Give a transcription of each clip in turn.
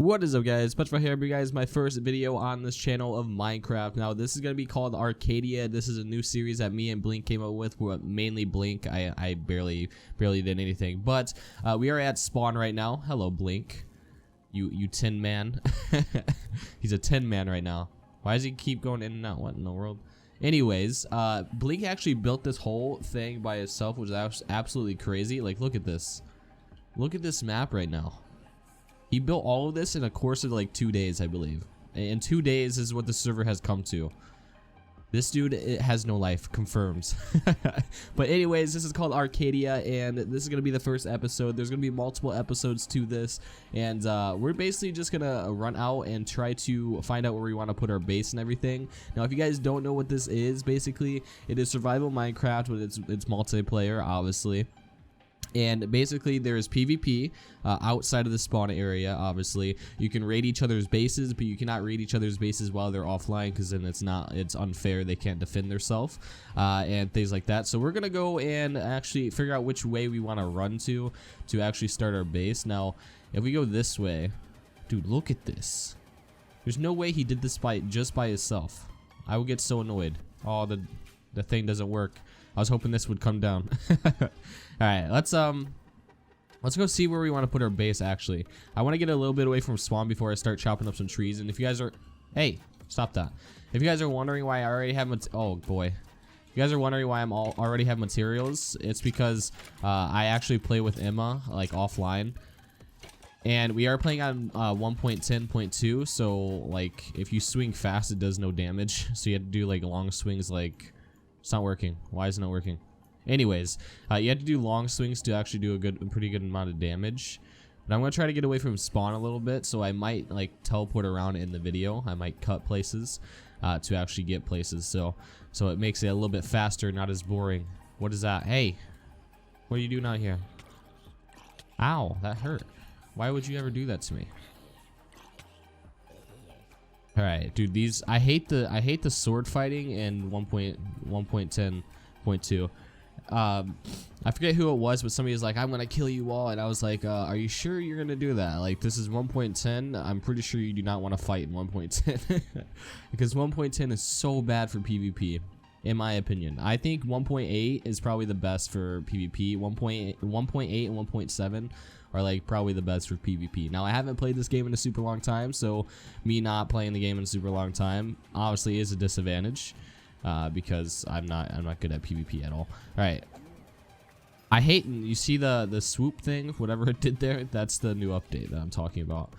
What is up, guys? PetriFyTV here, you guys. My first video on this channel of Minecraft. Now, this is going to be called Arcadia. This is a new series that me and Blink came up with. Well, mainly Blink. I barely did anything. But we are at spawn right now. Hello, Blink. You tin man. He's a tin man right now. Why does he keep going in and out? What in the world? Anyways, Blink actually built this whole thing by himself, which is absolutely crazy. Like, look at this. Look at this map right now. He built all of this in a course of like 2 days, I believe. In 2 days is what the server has come to. This dude has no life, confirms. But anyways, this is called Arcadia, and this is going to be the first episode. There's going to be multiple episodes to this, and we're basically just going to run out and try to find out where we want to put our base and everything. Now, if you guys don't know what this is, basically, it is survival Minecraft, but it's multiplayer, obviously. And basically there's PvP outside of the spawn area. Obviously you can raid each other's bases, but you cannot raid each other's bases while they're offline, because then it's unfair. They can't defend themselves and things like that. So we're gonna go and actually figure out which way we want to run to actually start our base. Now if we go this way, dude, look at this. There's no way he did this just by himself. I would get so annoyed. Oh, the thing doesn't work. I was hoping this would come down. All right, let's go see where we want to put our base. Actually, I want to get a little bit away from spawn before I start chopping up some trees. And if you guys are, hey, stop that. If you guys are wondering why I already have, oh boy, if you guys are wondering why I'm already have materials, it's because I actually play with Emma like offline. And we are playing on 1.10.2, so like if you swing fast, it does no damage. So you have to do like long swings. Like, it's not working. Why is it not working? Anyways, you have to do long swings to actually do a pretty good amount of damage. But I'm gonna try to get away from spawn a little bit, so I might like teleport around in the video. I might cut places to actually get places, so it makes it a little bit faster, not as boring. What is that? Hey, what are you doing out here? Ow, that hurt. Why would you ever do that to me? All right, dude. These I hate the sword fighting in 1.10.2. I forget who it was, but somebody was like, "I'm gonna kill you all," and I was like, "Are you sure you're gonna do that? Like, this is 1.10. I'm pretty sure you do not want to fight in 1.10 because 1.10 is so bad for PvP." In my opinion, I think 1.8 is probably the best for PvP. 1.8 and 1.7 are like probably the best for PvP. Now I haven't played this game in a super long time, so me not playing the game in a super long time obviously is a disadvantage because I'm not good at PvP at all. All right, I hate, you see the swoop thing, whatever it did there. That's the new update that I'm talking about.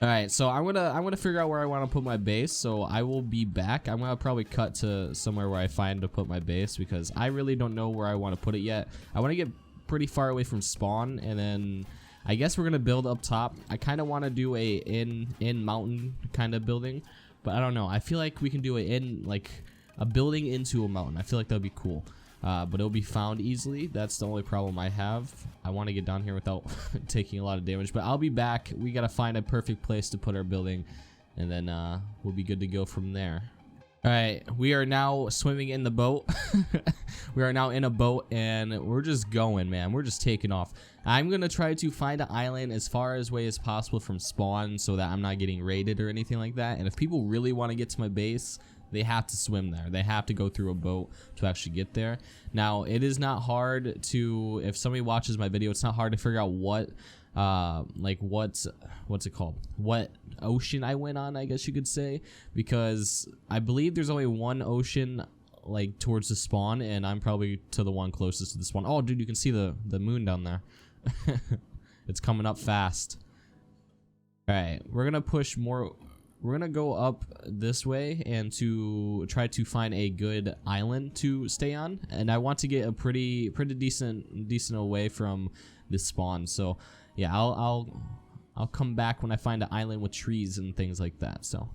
All right, so I'm gonna figure out where I want to put my base. So I will be back. I'm gonna probably cut to somewhere where I find to put my base, because I really don't know where I want to put it yet. I want to get pretty far away from spawn, and then I guess we're gonna build up top. I kind of want to do a in mountain kind of building, but I don't know. I feel like we can do it in like a building into a mountain. I feel like that'd be cool. But it'll be found easily. That's the only problem I have. I want to get down here without taking a lot of damage, but I'll be back. We got to find a perfect place to put our building, and then we'll be good to go from there. All right, we are now swimming in the boat. We are now in a boat, and we're just going, man. We're just taking off. I'm going to try to find an island as far away as possible from spawn so that I'm not getting raided or anything like that. And if people really want to get to my base, they have to swim there. They have to go through a boat to actually get there. Now, it is not hard to, if somebody watches my video, it's not hard to figure out what, like what's it called? What ocean I went on, I guess you could say, because I believe there's only one ocean like towards the spawn, and I'm probably to the one closest to the spawn. Oh, dude, you can see the moon down there. It's coming up fast. All right, we're gonna push more. We're gonna go up this way and to try to find a good island to stay on, and I want to get a pretty decent away from the spawn. So yeah, I'll come back when I find an island with trees and things like that. So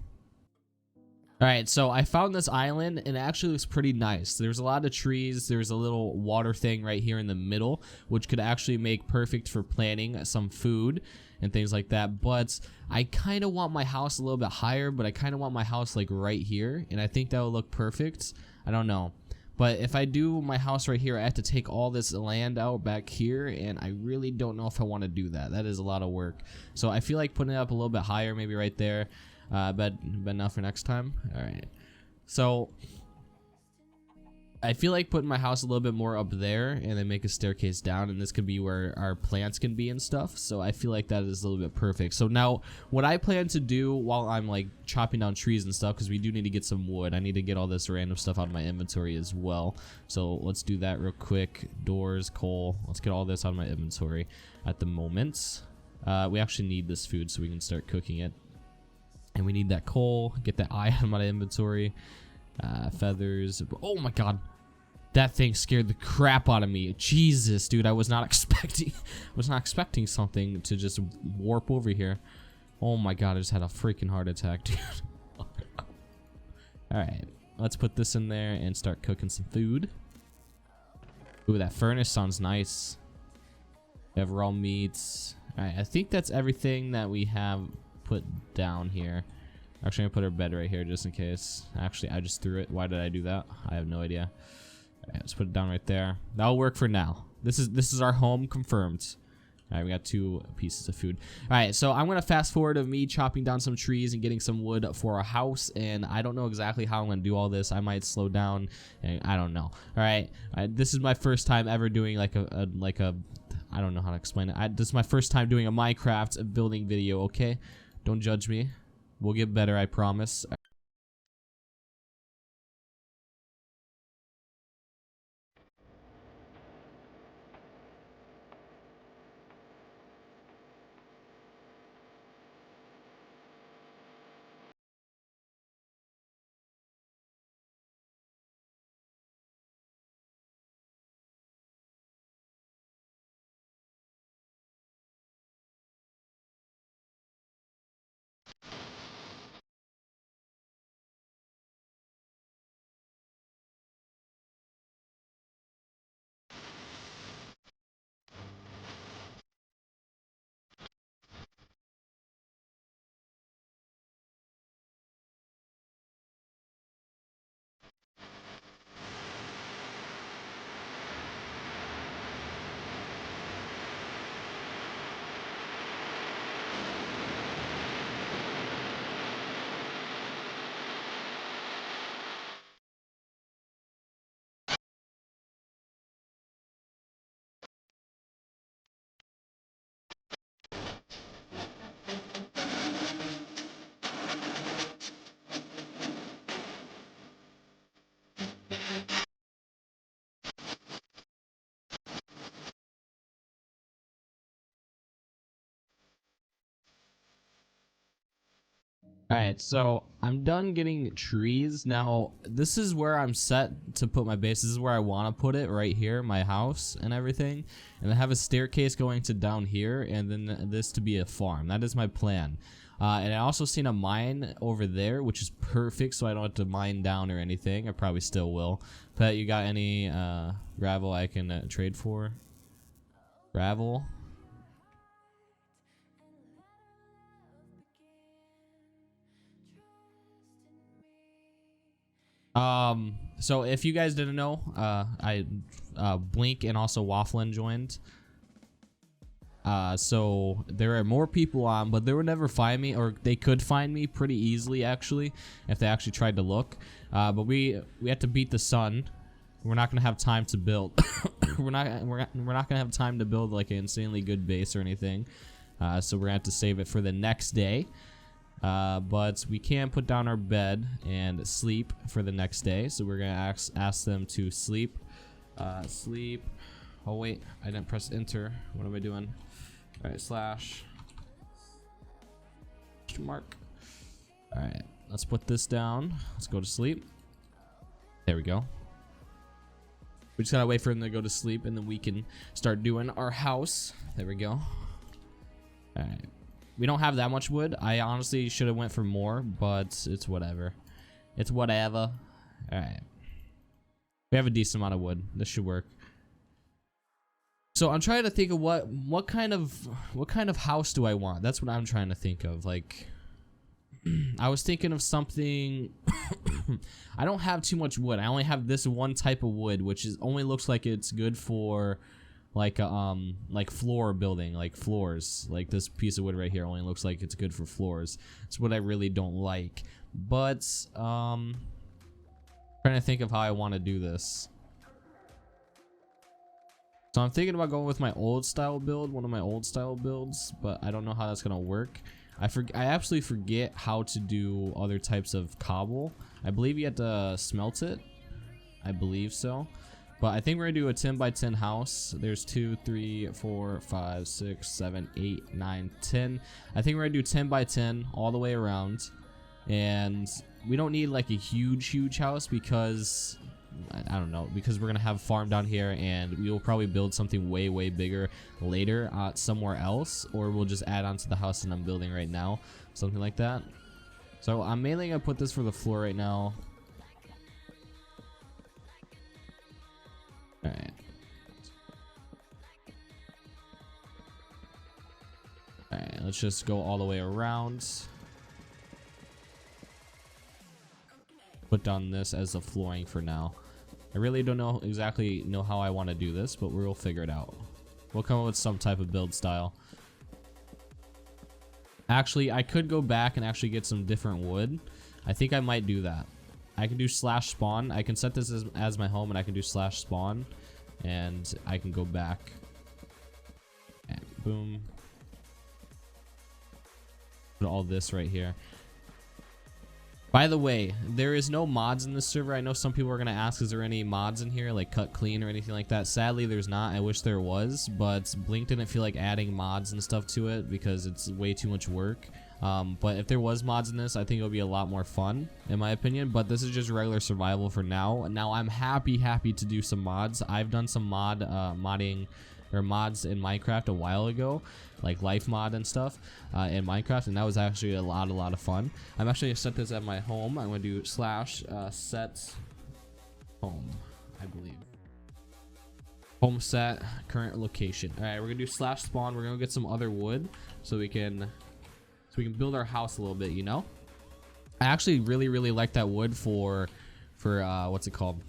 all right, so I found this island, and it actually looks pretty nice. There's a lot of trees. There's a little water thing right here in the middle, which could actually make perfect for planting some food and things like that. But I kind of want my house a little bit higher, but I kind of want my house like right here, and I think that would look perfect. I don't know. But if I do my house right here, I have to take all this land out back here, and I really don't know if I want to do that. That is a lot of work. So I feel like putting it up a little bit higher, maybe right there, but enough for next time. All right. So I feel like putting my house a little bit more up there and then make a staircase down, and this could be where our plants can be and stuff. So I feel like that is a little bit perfect. So now what I plan to do while I'm like chopping down trees and stuff, because we do need to get some wood, I need to get all this random stuff out of my inventory as well. So let's do that real quick. Doors, coal, let's get all this out of my inventory at the moment. We actually need this food so we can start cooking it, and we need that coal. Get that iron out of my inventory. Feathers. Oh my god, that thing scared the crap out of me. Jesus, dude, I was not expecting something to just warp over here. Oh my god, I just had a freaking heart attack, dude. Alright, let's put this in there and start cooking some food. Ooh, that furnace sounds nice. We have raw meats. Alright, I think that's everything that we have put down here. Actually, I'm gonna put our bed right here just in case. Actually, I just threw it. Why did I do that? I have no idea. Alright, let's put it down right there. That'll work for now. This is our home confirmed. Alright, we got 2 pieces of food. Alright, so I'm gonna fast forward of me chopping down some trees and getting some wood for a house, and I don't know exactly how I'm gonna do all this. I might slow down, and I don't know. Alright, this is my first time ever doing like a I don't know how to explain it. This is my first time doing a Minecraft building video. Okay, don't judge me. We'll get better, I promise. Alright, so I'm done getting trees. Now, this is where I'm set to put my base. This is where I want to put it, right here, my house and everything. And I have a staircase going to down here, and then this to be a farm. That is my plan. And I also seen a mine over there, which is perfect, so I don't have to mine down or anything. I probably still will. But you got any gravel I can trade for? Gravel? So if you guys didn't know, Blink and also Wafflin joined. So there are more people on, but they would never find me, or they could find me pretty easily actually, if they actually tried to look. But we had to beat the sun. We're not gonna have time to build. we're not gonna have time to build like an insanely good base or anything. So we're gonna have to save it for the next day. But we can put down our bed and sleep for the next day. So we're gonna ask them to sleep. Sleep. Oh wait, I didn't press enter. What am I doing? All right, slash mark. All right, let's put this down. Let's go to sleep. There we go. We just gotta wait for them to go to sleep, and then we can start doing our house. There we go. All right. We don't have that much wood. I honestly should have went for more, but it's whatever. It's whatever. All right. We have a decent amount of wood. This should work. So I'm trying to think of what kind of house do I want? That's what I'm trying to think of. Like, I was thinking of something I don't have too much wood. I only have this one type of wood, which is only looks like it's good for like floor building, like floors. Like this piece of wood right here only looks like it's good for floors. It's what I really don't like. But trying to think of how I want to do this. So I'm thinking about going with my old style build, one of my old style builds, but I don't know how that's gonna work. I absolutely forget how to do other types of cobble. I believe you have to smelt it. I believe so. But I think we're gonna do a 10 by 10 house. There's 2, 3, 4, 5, 6, 7, 8, 9, 10. I think we're gonna do 10 by 10 all the way around. And we don't need like a huge house because I don't know, because we're gonna have farm down here, and we will probably build something way bigger later somewhere else, or we'll just add on to the house that I'm building right now, something like that. So I'm mainly gonna put this for the floor right now. Alright. Alright, let's just go all the way around. Put down this as the flooring for now. I really don't know exactly how I want to do this, but we'll figure it out. We'll come up with some type of build style. Actually, I could go back and actually get some different wood. I think I might do that. I can do slash spawn. I can set this as my home, and I can do slash spawn, and I can go back. And boom. Put all this right here. By the way, there is no mods in this server. I know some people are going to ask, is there any mods in here, like cut clean or anything like that? Sadly, there's not. I wish there was, but Blink didn't feel like adding mods and stuff to it because it's way too much work. But if there was mods in this, I think it would be a lot more fun, in my opinion. But this is just regular survival for now. Now, I'm happy to do some mods. I've done some modding or mods in Minecraft a while ago, like life mod and stuff in Minecraft, and that was actually a lot of fun. I'm actually gonna set this at my home. I'm gonna do slash set home, I believe. Home set current location. All right, we're gonna do slash spawn. We're gonna get some other wood so we can build our house a little bit. You know, I actually really like that wood for what's it called?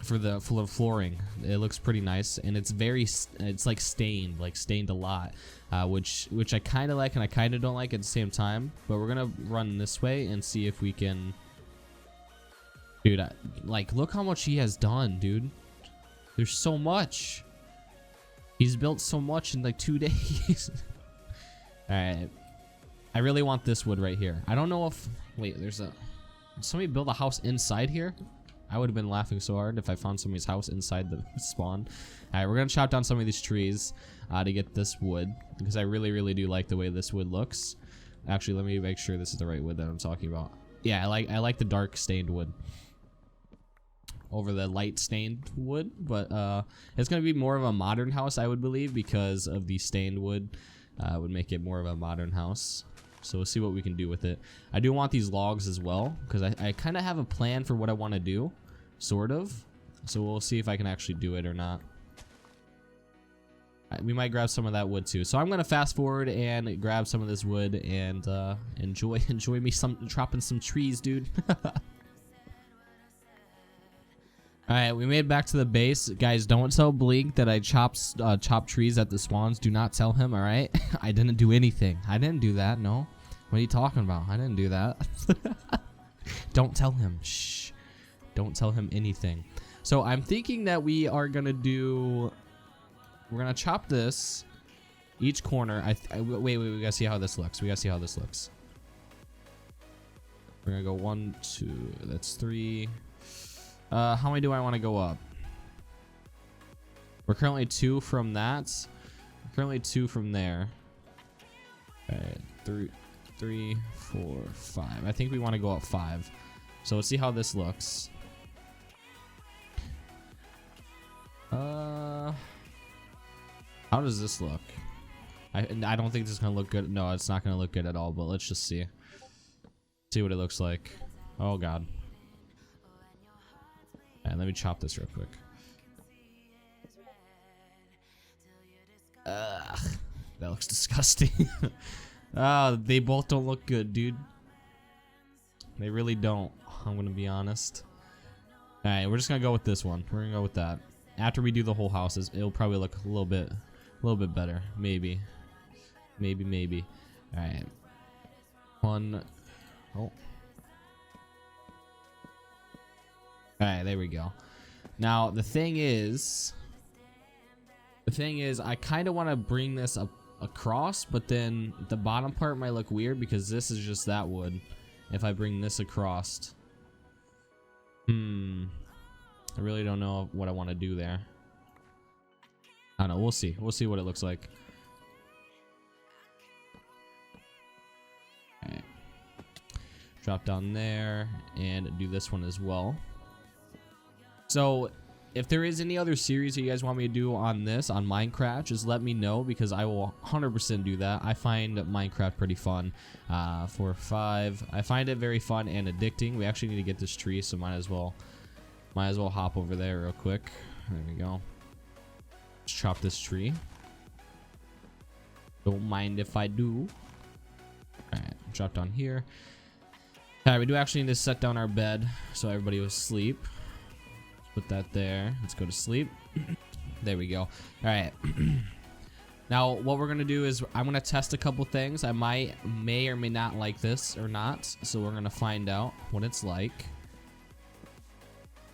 For the flooring. It looks pretty nice, and it's like stained a lot, which I kind of like and I kind of don't like at the same time. But we're gonna run this way and see if we can. Dude, like, look how much he has done, dude. There's so much. He's built so much in like 2 days. All right, I really want this wood right here. I don't know if did somebody build a house inside here? I would have been laughing so hard if I found somebody's house inside the spawn. Alright, we're going to chop down some of these trees to get this wood, because I really do like the way this wood looks. Actually, let me make sure this is the right wood that I'm talking about. Yeah, I like the dark stained wood over the light stained wood, but it's going to be more of a modern house, I would believe, because of the stained wood would make it more of a modern house. So we'll see what we can do with it. I do want these logs as well, because I kind of have a plan for what I want to do, sort of. So we'll see if I can actually do it or not. We might grab some of that wood too. So I'm gonna fast forward and grab some of this wood and enjoy me chopping some trees, dude. All right, we made it back to the base, guys. Don't tell Blink that I chopped trees at the spawns. Do not tell him. All right, I didn't do anything. I didn't do that. No. What are you talking about? I didn't do that. Don't tell him. Shh. Don't tell him anything. So I'm thinking that we are gonna do. We're gonna chop this each corner. Wait. We gotta see how this looks. We're gonna go 1, 2. That's 3. How many do I want to go up? We're currently 2 from that. We're currently 2 from there. Alright, 3, 4, 5. I think we want to go up 5. So let's see how this looks. How does this look? I don't think this is gonna look good. No, it's not gonna look good at all. But let's just see what it looks like. Oh god. Let me chop this real quick. Ugh, that looks disgusting. They both don't look good, dude. They really don't. I'm gonna be honest. All right, we're just gonna go with this one. We're gonna go with that. After we do the whole houses, it'll probably look a little bit better. Maybe. All right. One. Oh. All right, there we go. Now the thing is, I kind of want to bring this up across, but then the bottom part might look weird because this is just that wood. If I bring this across, I really don't know what I want to do there. I don't know. We'll see. We'll see what it looks like. All right. Drop down there and do this one as well. So if there is any other series that you guys want me to do on this, on Minecraft, just let me know because I will 100% do that. I find Minecraft pretty fun. 4, 5. I find it very fun and addicting. We actually need to get this tree, so might as well hop over there real quick. There we go. Let's chop this tree. Don't mind if I do. Alright, drop down here. Alright, we do actually need to set down our bed so everybody will sleep. Put that there. Let's go to sleep. There we go. All right. Now what we're gonna do is I'm gonna test a couple things. I may or may not like this or not, so we're gonna find out what it's like.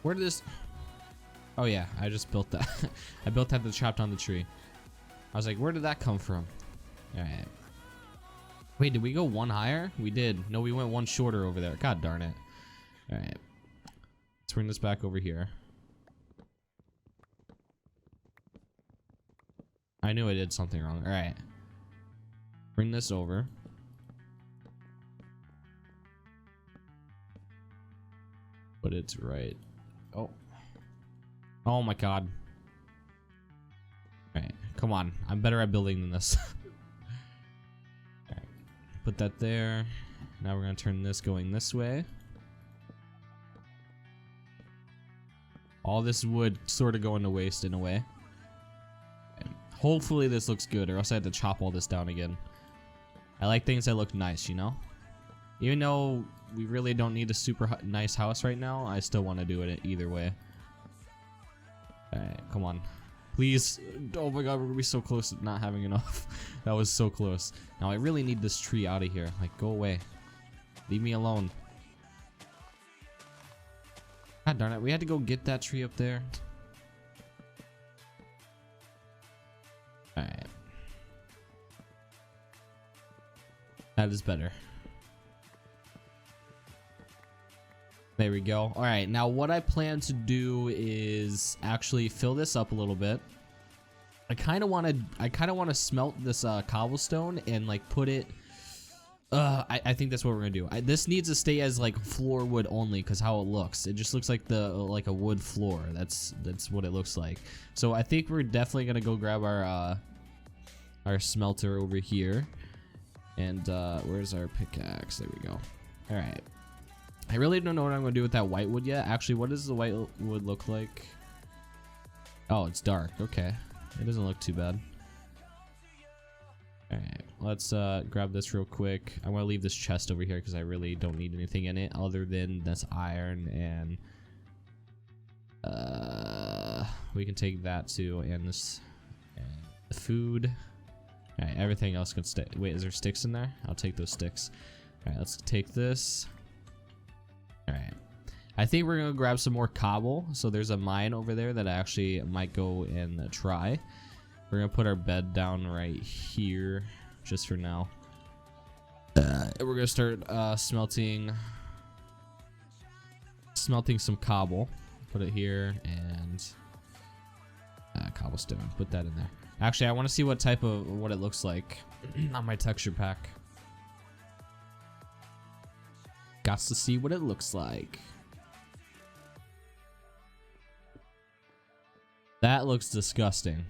Where did this? Oh yeah, I just built that. I built that to chop down the tree. I was like, where did that come from? All right. Wait, did we go one higher? We did. No, we went one shorter over there. God darn it. All right. Let's bring this back over here. I knew I did something wrong. All right. Bring this over. But it's right. Oh. Oh my god. All right. Come on. I'm better at building than this. All right. Put that there. Now we're going to turn this going this way. All this wood sort of going to waste in a way. Hopefully this looks good, or else I have to chop all this down again. I like things that look nice, you know? Even though we really don't need a super nice house right now, I still want to do it either way. Alright, come on. Please. Oh my god, we're gonna be so close to not having enough. That was so close. Now I really need this tree out of here. Like, go away. Leave me alone. God darn it, we had to go get that tree up there. Alright. That is better. There we go. Alright, now what I plan to do is actually fill this up a little bit. I kind of want to smelt this cobblestone and like put it I think that's what we're gonna do. This needs to stay as like floor wood only because how it looks. It just looks like like a wood floor. That's what it looks like. So I think we're definitely gonna go grab our smelter over here. And where's our pickaxe? There we go. All right. I really don't know what I'm gonna do with that white wood yet. Actually, what does the white wood look like? Oh, it's dark. Okay, it doesn't look too bad. Alright, let's grab this real quick. I want to leave this chest over here because I really don't need anything in it other than this iron, and we can take that too, and this and the food. Alright, everything else can stay. Wait, is there sticks in there? I'll take those sticks. Alright, let's take this. Alright, I think we're gonna grab some more cobble. So there's a mine over there that I actually might go and try. We're gonna put our bed down right here just for now. We're gonna start smelting some cobble. Put it here, and cobblestone. Put that in there. Actually, I want to see what it looks like on my texture pack. Got to see what it looks like. That looks disgusting.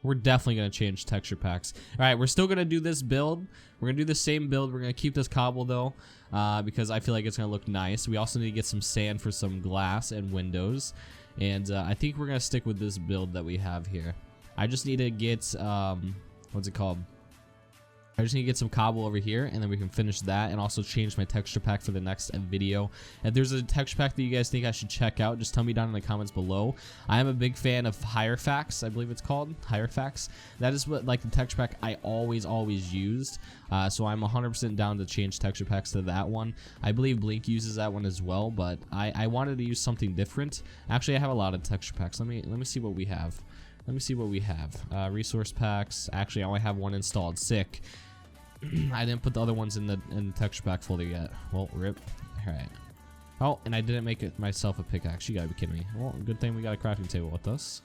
We're definitely going to change texture packs. All right, we're still going to do this build. We're going to do the same build. We're going to keep this cobble, though, because I feel like it's going to look nice. We also need to get some sand for some glass and windows. And I think we're going to stick with this build that we have here. I just need to get, what's it called? I just need to get some cobble over here, and then we can finish that, and also change my texture pack for the next video. If there's a texture pack that you guys think I should check out, just tell me down in the comments below. I am a big fan of Hierofax, I believe it's called Hierofax. That is what, like, the texture pack I always used. So I'm 100% down to change texture packs to that one. I believe Blink uses that one as well, but I wanted to use something different. Actually, I have a lot of texture packs. Let me see what we have. Let me see what we have. Resource packs. Actually, I only have one installed. Sick. I didn't put the other ones in the texture pack folder yet. Well, rip. Alright. Oh, and I didn't make it myself a pickaxe. You gotta be kidding me. Well, good thing we got a crafting table with us.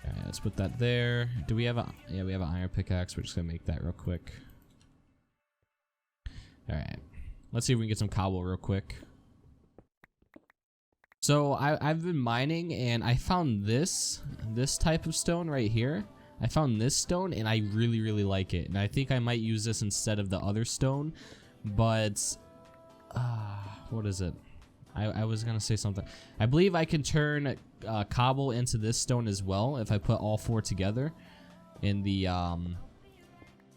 Alright, let's put that there. Do we have a... Yeah, we have an iron pickaxe. We're just gonna make that real quick. Alright. Let's see if we can get some cobble real quick. So, I've been mining, and I found this type of stone right here. I found this stone, and I really like it. And I think I might use this instead of the other stone. But, what is it? I was going to say something. I believe I can turn cobble into this stone as well if I put all four together in the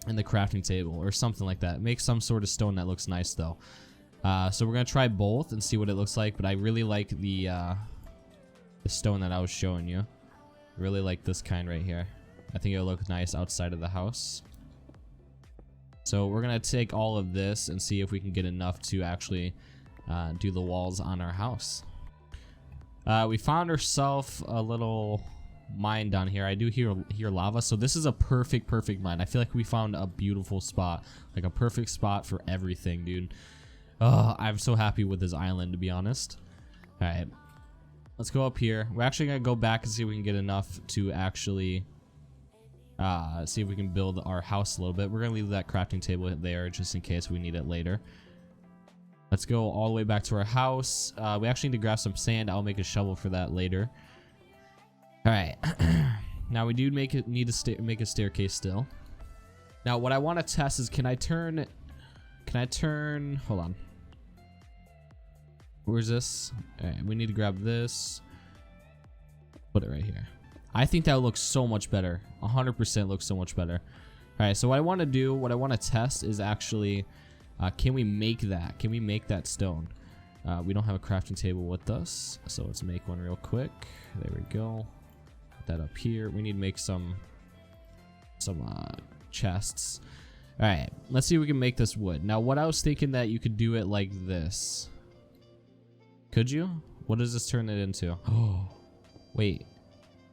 crafting table or something like that. Make some sort of stone that looks nice, though. So we're going to try both and see what it looks like. But I really like the stone that I was showing you. Really like this kind right here. I think it'll look nice outside of the house. So we're gonna take all of this and see if we can get enough to actually do the walls on our house. We found ourselves a little mine down here. I do hear lava, so this is a perfect mine. I feel like we found a beautiful spot, like a perfect spot for everything, dude. I'm so happy with this island, to be honest. All right, let's go up here. We're actually gonna go back and see if we can get enough to actually see if we can build our house a little bit. We're gonna leave that crafting table there just in case we need it later. Let's go all the way back to our house. We actually need to grab some sand. I'll make a shovel for that later. All right. Now we do need to make a staircase still. Now what I want to test is can I turn? Hold on. Where's this? All right, we need to grab this. Put it right here. I think that looks so much better. 100% looks so much better. All right, so what I want to do, what I want to test is actually, can we make that? Can we make that stone? We don't have a crafting table with us, so let's make one real quick. There we go. Put that up here. We need to make some chests. All right, let's see if we can make this wood. Now, what I was thinking that you could do it like this. Could you? What does this turn it into? Oh, wait.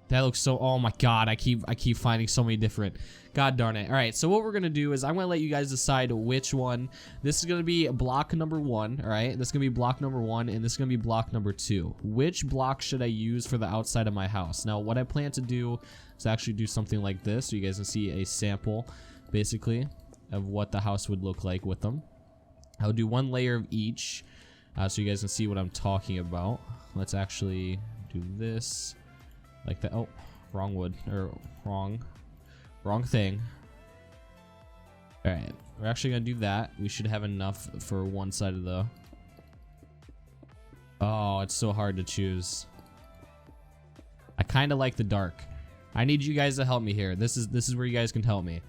That looks so, oh my god, I keep finding so many different, god darn it. All right, so what we're gonna do is I'm gonna let you guys decide which one. This is gonna be block number 1. All right, this is gonna be block number 1, and this is gonna be block number 2. Which block should I use for the outside of my house? Now what I plan to do is actually do something like this so you guys can see a sample basically of what the house would look like with them. I'll do one layer of each so you guys can see what I'm talking about. Let's actually do this like that. Oh, wrong wood, or wrong thing. All right, we're actually gonna do that. We should have enough for one side of the... Oh, it's so hard to choose. I kind of like the dark. I need you guys to help me here. This is where you guys can help me.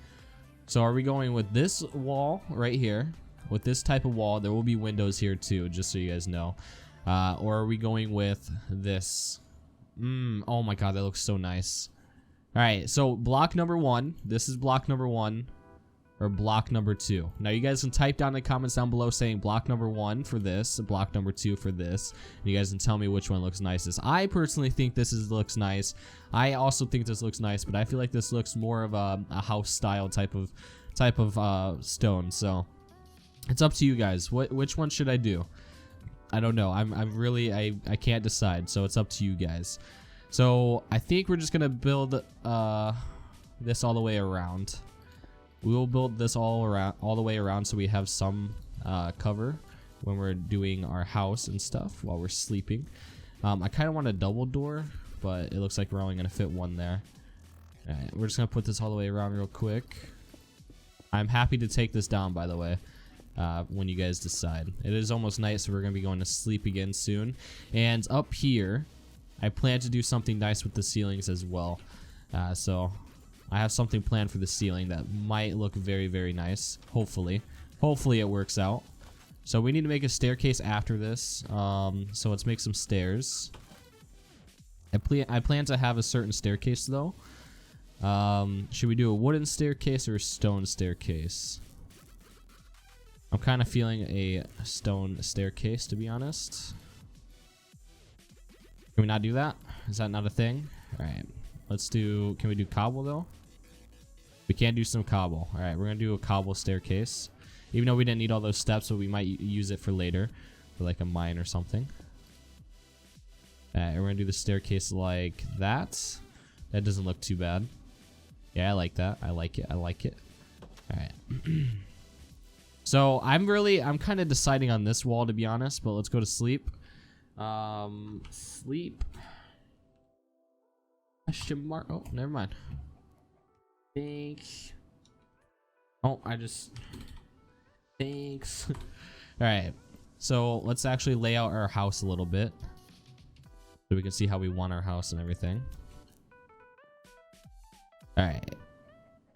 So are we going with this wall right here? With this type of wall, there will be windows here too, just so you guys know. Or are we going with this? Oh my god, that looks so nice. All right, so block number 1. This is block number 1, or block number 2. Now you guys can type down in the comments down below saying block number 1 for this, block number 2 for this. And you guys can tell me which one looks nicest. I personally think this looks nice. I also think this looks nice, but I feel like this looks more of a house style type of stone. So it's up to you guys. Which one should I do? I don't know. I'm really I can't decide, so it's up to you guys. So I think we're just gonna build this all the way around. We will build this all the way around so we have some cover when we're doing our house and stuff while we're sleeping. I kind of want a double door, but it looks like we're only gonna fit one there. All right, we're just gonna put this all the way around real quick. I'm happy to take this down, by the way. When you guys decide. It is almost night, so we're gonna be going to sleep again soon. And up here, I plan to do something nice with the ceilings as well. So I have something planned for the ceiling that might look very, very nice. Hopefully it works out. So we need to make a staircase after this. So let's make some stairs. I plan to have a certain staircase though. Should we do a wooden staircase or a stone staircase? I'm kind of feeling a stone staircase, to be honest. Can we not do that? Is that not a thing? All right, let's do. Can we do cobble though? We can do some cobble. All right, we're gonna do a cobble staircase. Even though we didn't need all those steps, but we might use it for later, for like a mine or something. All right, we're gonna do the staircase like that. That doesn't look too bad. Yeah, I like that. I like it. I like it. All right. So I'm kind of deciding on this wall, to be honest, but let's go to sleep. Sleep. Question mark. Oh, never mind. Thanks. Oh, thanks. All right. So let's actually lay out our house a little bit so we can see how we want our house and everything. All right.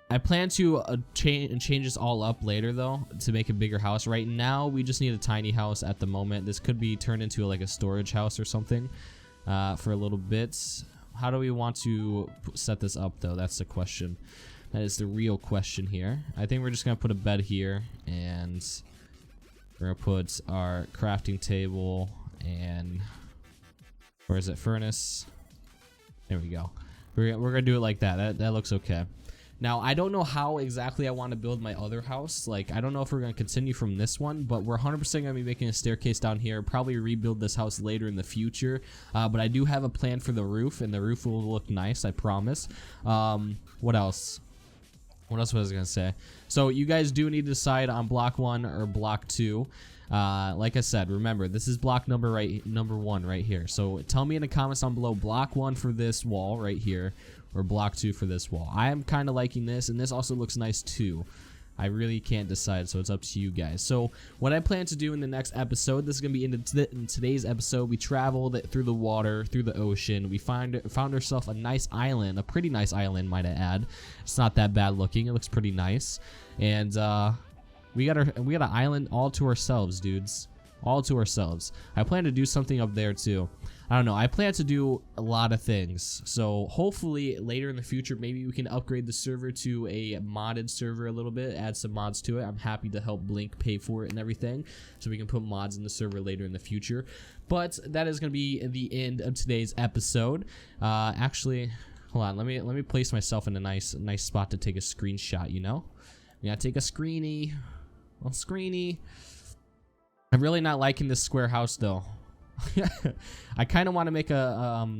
I plan to change this all up later though to make a bigger house. Right now we just need a tiny house at the moment. This could be turned into like a storage house or something for a little bit. How do we want to set this up though? That's the question. That is the real question here. I think we're just gonna put a bed here, and we're gonna put our crafting table and where is it? Furnace. There we go. We're gonna do it like that. That looks okay. Now, I don't know how exactly I want to build my other house. Like, I don't know if we're going to continue from this one, but we're 100% going to be making a staircase down here. Probably rebuild this house later in the future. But I do have a plan for the roof, and the roof will look nice, I promise. What else? What else was I going to say? So, you guys do need to decide on block 1 or block 2. Like I said, remember, this is block number 1 right here. So, tell me in the comments down below, block 1 for this wall right here, or block 2 for this wall. I am kind of liking this, and this also looks nice too. I really can't decide, so it's up to you guys. So what I plan to do in the next episode, this is going to be in today's episode, we traveled through the water, through the ocean. We found ourselves a nice island, a pretty nice island, might I add. It's not that bad looking. It looks pretty nice. And we got an island all to ourselves, dudes. All to ourselves. I plan to do something up there too. I don't know. I plan to do a lot of things. So hopefully later in the future, maybe we can upgrade the server to a modded server a little bit, add some mods to it. I'm happy to help Blink pay for it and everything, so we can put mods in the server later in the future. But that is going to be the end of today's episode. Actually, hold on. Let me place myself in a nice spot to take a screenshot. You know, we gotta take a screeny. Well, screeny. I'm really not liking this square house though. I kind of want to make a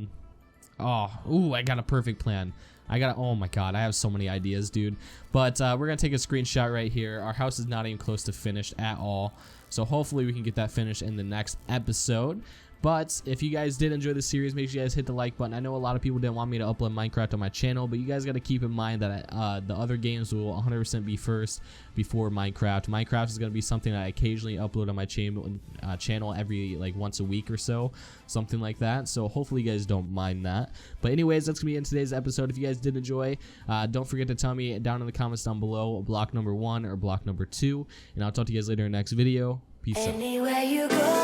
I got a perfect plan. Oh my god, I have so many ideas, dude. But we're gonna take a screenshot right here. Our house is not even close to finished at all, so hopefully we can get that finished in the next episode. But if you guys did enjoy the series, make sure you guys hit the like button. I know a lot of people didn't want me to upload Minecraft on my channel, but you guys got to keep in mind that the other games will 100% be first before Minecraft. Minecraft is going to be something that I occasionally upload on my channel every like once a week or so, something like that. So hopefully you guys don't mind that. But anyways, that's going to be in today's episode. If you guys did enjoy, don't forget to tell me down in the comments down below block number 1 or block number 2, and I'll talk to you guys later in the next video. Peace out.